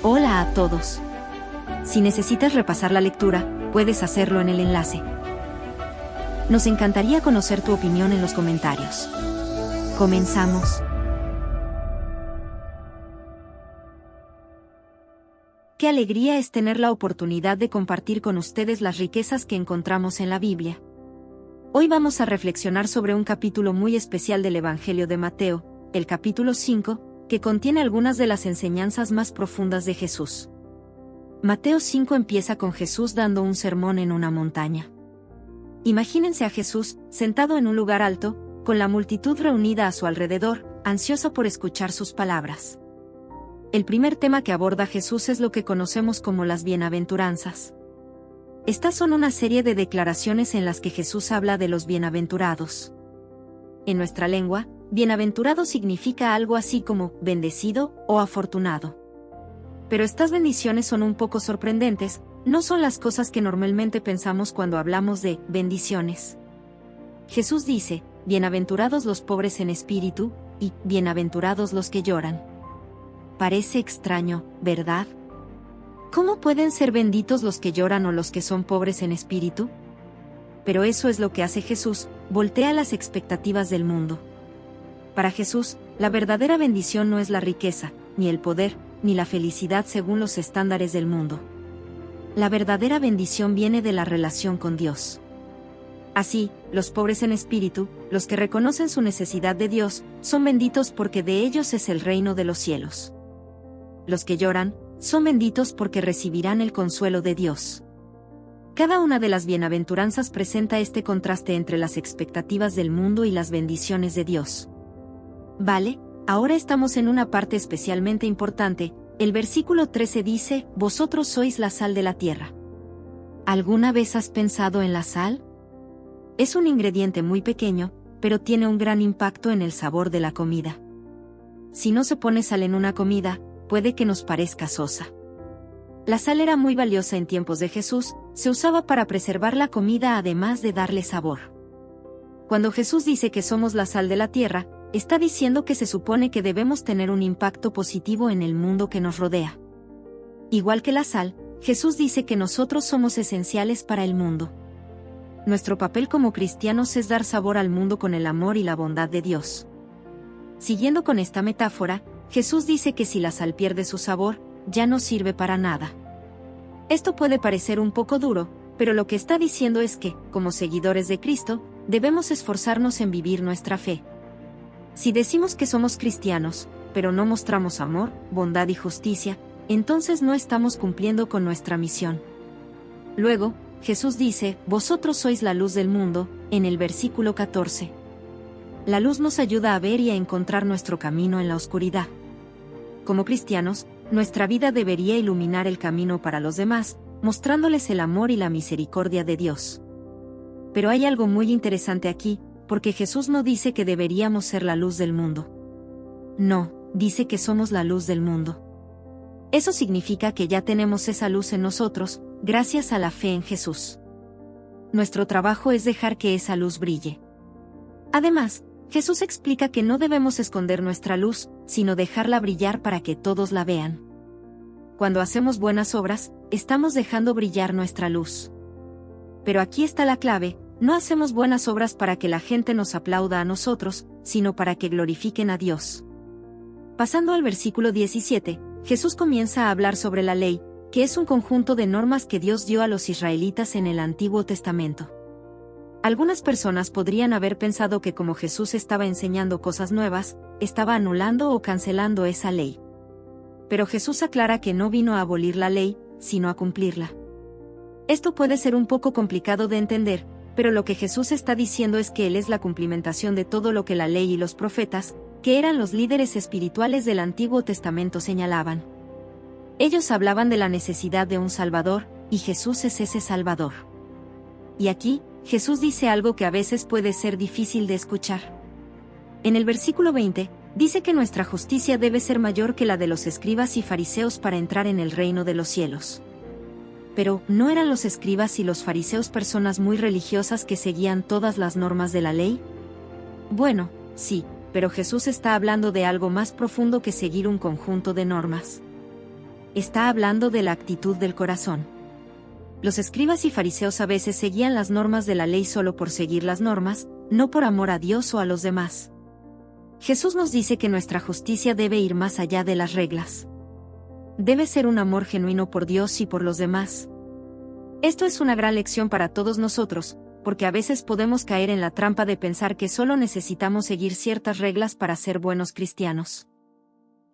Hola a todos. Si necesitas repasar la lectura, puedes hacerlo en el enlace. Nos encantaría conocer tu opinión en los comentarios. Comenzamos. Qué alegría es tener la oportunidad de compartir con ustedes las riquezas que encontramos en la Biblia. Hoy vamos a reflexionar sobre un capítulo muy especial del Evangelio de Mateo, el capítulo 5, que contiene algunas de las enseñanzas más profundas de Jesús. Mateo 5 empieza con Jesús dando un sermón en una montaña. Imagínense a Jesús, sentado en un lugar alto, con la multitud reunida a su alrededor, ansiosa por escuchar sus palabras. El primer tema que aborda Jesús es lo que conocemos como las bienaventuranzas. Estas son una serie de declaraciones en las que Jesús habla de los bienaventurados. En nuestra lengua, bienaventurado significa algo así como bendecido o afortunado. Pero estas bendiciones son un poco sorprendentes, no son las cosas que normalmente pensamos cuando hablamos de bendiciones. Jesús dice, bienaventurados los pobres en espíritu, y bienaventurados los que lloran. Parece extraño, ¿verdad? ¿Cómo pueden ser benditos los que lloran o los que son pobres en espíritu? Pero eso es lo que hace Jesús, voltea las expectativas del mundo. Para Jesús, la verdadera bendición no es la riqueza, ni el poder, ni la felicidad según los estándares del mundo. La verdadera bendición viene de la relación con Dios. Así, los pobres en espíritu, los que reconocen su necesidad de Dios, son benditos porque de ellos es el reino de los cielos. Los que lloran, son benditos porque recibirán el consuelo de Dios. Cada una de las bienaventuranzas presenta este contraste entre las expectativas del mundo y las bendiciones de Dios. Vale, ahora estamos en una parte especialmente importante. El versículo 13 dice, vosotros sois la sal de la tierra. ¿Alguna vez has pensado en la sal? Es un ingrediente muy pequeño, pero tiene un gran impacto en el sabor de la comida. Si no se pone sal en una comida, puede que nos parezca sosa. La sal era muy valiosa en tiempos de Jesús, se usaba para preservar la comida además de darle sabor. Cuando Jesús dice que somos la sal de la tierra, está diciendo que se supone que debemos tener un impacto positivo en el mundo que nos rodea. Igual que la sal, Jesús dice que nosotros somos esenciales para el mundo. Nuestro papel como cristianos es dar sabor al mundo con el amor y la bondad de Dios. Siguiendo con esta metáfora, Jesús dice que si la sal pierde su sabor, ya no sirve para nada. Esto puede parecer un poco duro, pero lo que está diciendo es que, como seguidores de Cristo, debemos esforzarnos en vivir nuestra fe. Si decimos que somos cristianos, pero no mostramos amor, bondad y justicia, entonces no estamos cumpliendo con nuestra misión. Luego, Jesús dice, vosotros sois la luz del mundo, en el versículo 14. La luz nos ayuda a ver y a encontrar nuestro camino en la oscuridad. Como cristianos, nuestra vida debería iluminar el camino para los demás, mostrándoles el amor y la misericordia de Dios. Pero hay algo muy interesante aquí, porque Jesús no dice que deberíamos ser la luz del mundo. No, dice que somos la luz del mundo. Eso significa que ya tenemos esa luz en nosotros, gracias a la fe en Jesús. Nuestro trabajo es dejar que esa luz brille. Además, Jesús explica que no debemos esconder nuestra luz, sino dejarla brillar para que todos la vean. Cuando hacemos buenas obras, estamos dejando brillar nuestra luz. Pero aquí está la clave, no hacemos buenas obras para que la gente nos aplauda a nosotros, sino para que glorifiquen a Dios. Pasando al versículo 17, Jesús comienza a hablar sobre la ley, que es un conjunto de normas que Dios dio a los israelitas en el Antiguo Testamento. Algunas personas podrían haber pensado que como Jesús estaba enseñando cosas nuevas, estaba anulando o cancelando esa ley. Pero Jesús aclara que no vino a abolir la ley, sino a cumplirla. Esto puede ser un poco complicado de entender, pero lo que Jesús está diciendo es que Él es la cumplimentación de todo lo que la ley y los profetas, que eran los líderes espirituales del Antiguo Testamento, señalaban. Ellos hablaban de la necesidad de un Salvador, y Jesús es ese Salvador. Y aquí, Jesús dice algo que a veces puede ser difícil de escuchar. En el versículo 20, dice que nuestra justicia debe ser mayor que la de los escribas y fariseos para entrar en el reino de los cielos. Pero, ¿no eran los escribas y los fariseos personas muy religiosas que seguían todas las normas de la ley? Bueno, sí, pero Jesús está hablando de algo más profundo que seguir un conjunto de normas. está hablando de la actitud del corazón. Los escribas y fariseos a veces seguían las normas de la ley solo por seguir las normas, no por amor a Dios o a los demás. Jesús nos dice que nuestra justicia debe ir más allá de las reglas. Debe ser un amor genuino por Dios y por los demás. Esto es una gran lección para todos nosotros, porque a veces podemos caer en la trampa de pensar que solo necesitamos seguir ciertas reglas para ser buenos cristianos.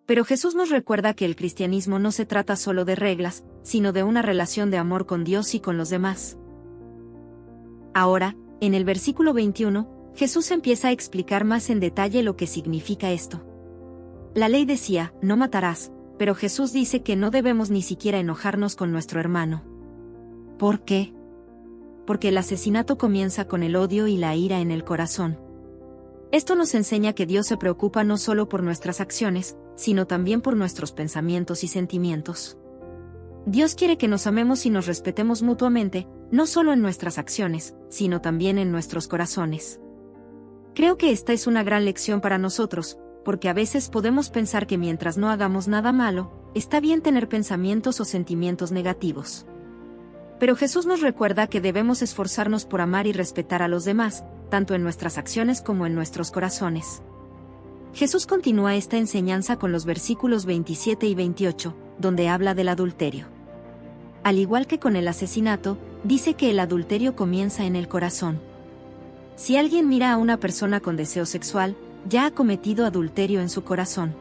Pero Jesús nos recuerda que el cristianismo no se trata solo de reglas, sino de una relación de amor con Dios y con los demás. Ahora, en el versículo 21, Jesús empieza a explicar más en detalle lo que significa esto. La ley decía, no matarás, pero Jesús dice que no debemos ni siquiera enojarnos con nuestro hermano. ¿Por qué? Porque el asesinato comienza con el odio y la ira en el corazón. Esto nos enseña que Dios se preocupa no solo por nuestras acciones, sino también por nuestros pensamientos y sentimientos. Dios quiere que nos amemos y nos respetemos mutuamente, no solo en nuestras acciones, sino también en nuestros corazones. Creo que esta es una gran lección para nosotros, porque a veces podemos pensar que mientras no hagamos nada malo, está bien tener pensamientos o sentimientos negativos. Pero Jesús nos recuerda que debemos esforzarnos por amar y respetar a los demás, tanto en nuestras acciones como en nuestros corazones. Jesús continúa esta enseñanza con los versículos 27 y 28, donde habla del adulterio. Al igual que con el asesinato, dice que el adulterio comienza en el corazón. Si alguien mira a una persona con deseo sexual, ya ha cometido adulterio en su corazón.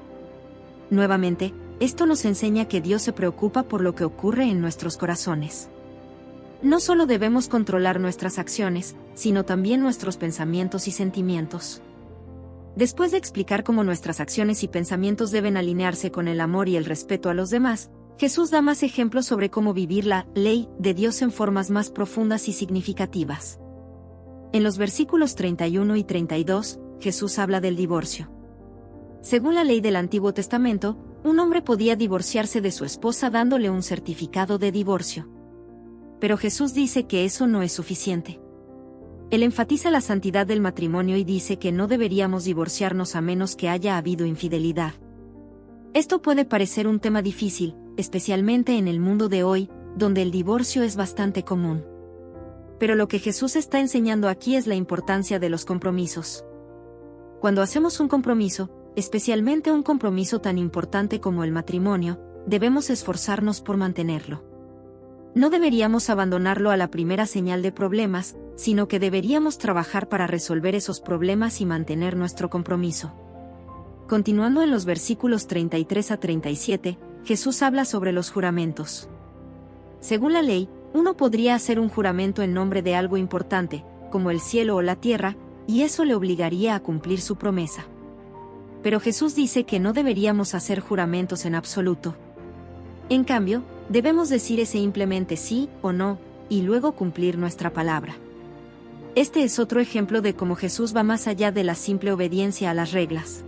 Nuevamente, esto nos enseña que Dios se preocupa por lo que ocurre en nuestros corazones. No solo debemos controlar nuestras acciones, sino también nuestros pensamientos y sentimientos. Después de explicar cómo nuestras acciones y pensamientos deben alinearse con el amor y el respeto a los demás, Jesús da más ejemplos sobre cómo vivir la ley de Dios en formas más profundas y significativas. En los versículos 31 y 32, Jesús habla del divorcio. Según la ley del Antiguo Testamento, un hombre podía divorciarse de su esposa dándole un certificado de divorcio. Pero Jesús dice que eso no es suficiente. Él enfatiza la santidad del matrimonio y dice que no deberíamos divorciarnos a menos que haya habido infidelidad. Esto puede parecer un tema difícil, especialmente en el mundo de hoy, donde el divorcio es bastante común. Pero lo que Jesús está enseñando aquí es la importancia de los compromisos. Cuando hacemos un compromiso, especialmente un compromiso tan importante como el matrimonio, debemos esforzarnos por mantenerlo. No deberíamos abandonarlo a la primera señal de problemas, sino que deberíamos trabajar para resolver esos problemas y mantener nuestro compromiso. Continuando en los versículos 33 a 37, Jesús habla sobre los juramentos. Según la ley, uno podría hacer un juramento en nombre de algo importante, como el cielo o la tierra, y eso le obligaría a cumplir su promesa. Pero Jesús dice que no deberíamos hacer juramentos en absoluto. En cambio, debemos decir simplemente sí o no, y luego cumplir nuestra palabra. Este es otro ejemplo de cómo Jesús va más allá de la simple obediencia a las reglas.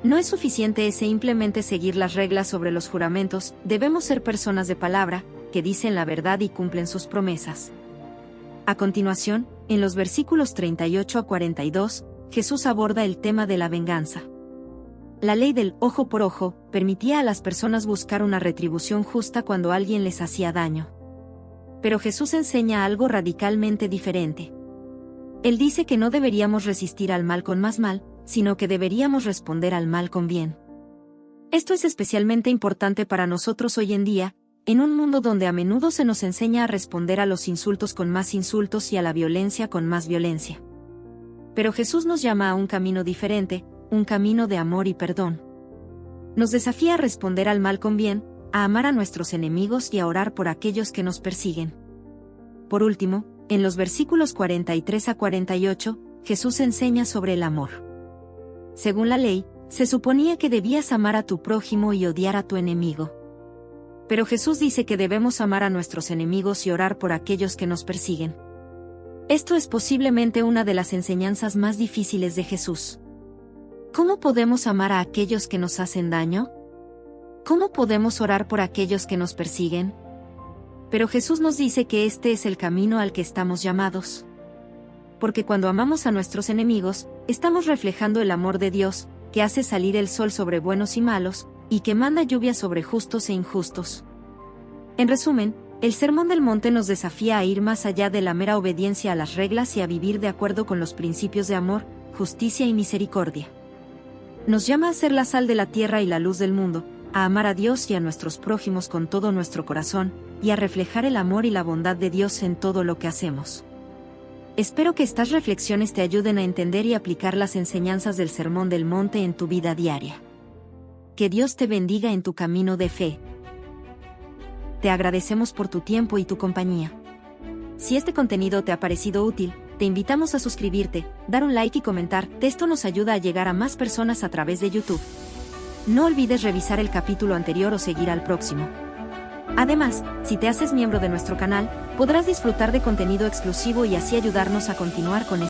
No es suficiente simplemente seguir las reglas sobre los juramentos, debemos ser personas de palabra, que dicen la verdad y cumplen sus promesas. A continuación, en los versículos 38 a 42, Jesús aborda el tema de la venganza. La ley del ojo por ojo permitía a las personas buscar una retribución justa cuando alguien les hacía daño. Pero Jesús enseña algo radicalmente diferente. Él dice que no deberíamos resistir al mal con más mal, sino que deberíamos responder al mal con bien. Esto es especialmente importante para nosotros hoy en día, en un mundo donde a menudo se nos enseña a responder a los insultos con más insultos y a la violencia con más violencia. Pero Jesús nos llama a un camino diferente, un camino de amor y perdón. Nos desafía a responder al mal con bien, a amar a nuestros enemigos y a orar por aquellos que nos persiguen. Por último, en los versículos 43 a 48, Jesús enseña sobre el amor. Según la ley, se suponía que debías amar a tu prójimo y odiar a tu enemigo. Pero Jesús dice que debemos amar a nuestros enemigos y orar por aquellos que nos persiguen. Esto es posiblemente una de las enseñanzas más difíciles de Jesús. ¿Cómo podemos amar a aquellos que nos hacen daño? ¿Cómo podemos orar por aquellos que nos persiguen? Pero Jesús nos dice que este es el camino al que estamos llamados. Porque cuando amamos a nuestros enemigos, estamos reflejando el amor de Dios, que hace salir el sol sobre buenos y malos, y que manda lluvia sobre justos e injustos. En resumen, el Sermón del Monte nos desafía a ir más allá de la mera obediencia a las reglas y a vivir de acuerdo con los principios de amor, justicia y misericordia. Nos llama a ser la sal de la tierra y la luz del mundo, a amar a Dios y a nuestros prójimos con todo nuestro corazón, y a reflejar el amor y la bondad de Dios en todo lo que hacemos. Espero que estas reflexiones te ayuden a entender y aplicar las enseñanzas del Sermón del Monte en tu vida diaria. Que Dios te bendiga en tu camino de fe. Te agradecemos por tu tiempo y tu compañía. Si este contenido te ha parecido útil, te invitamos a suscribirte, dar un like y comentar. Esto nos ayuda a llegar a más personas a través de YouTube. No olvides revisar el capítulo anterior o seguir al próximo. Además, si te haces miembro de nuestro canal, podrás disfrutar de contenido exclusivo y así ayudarnos a continuar con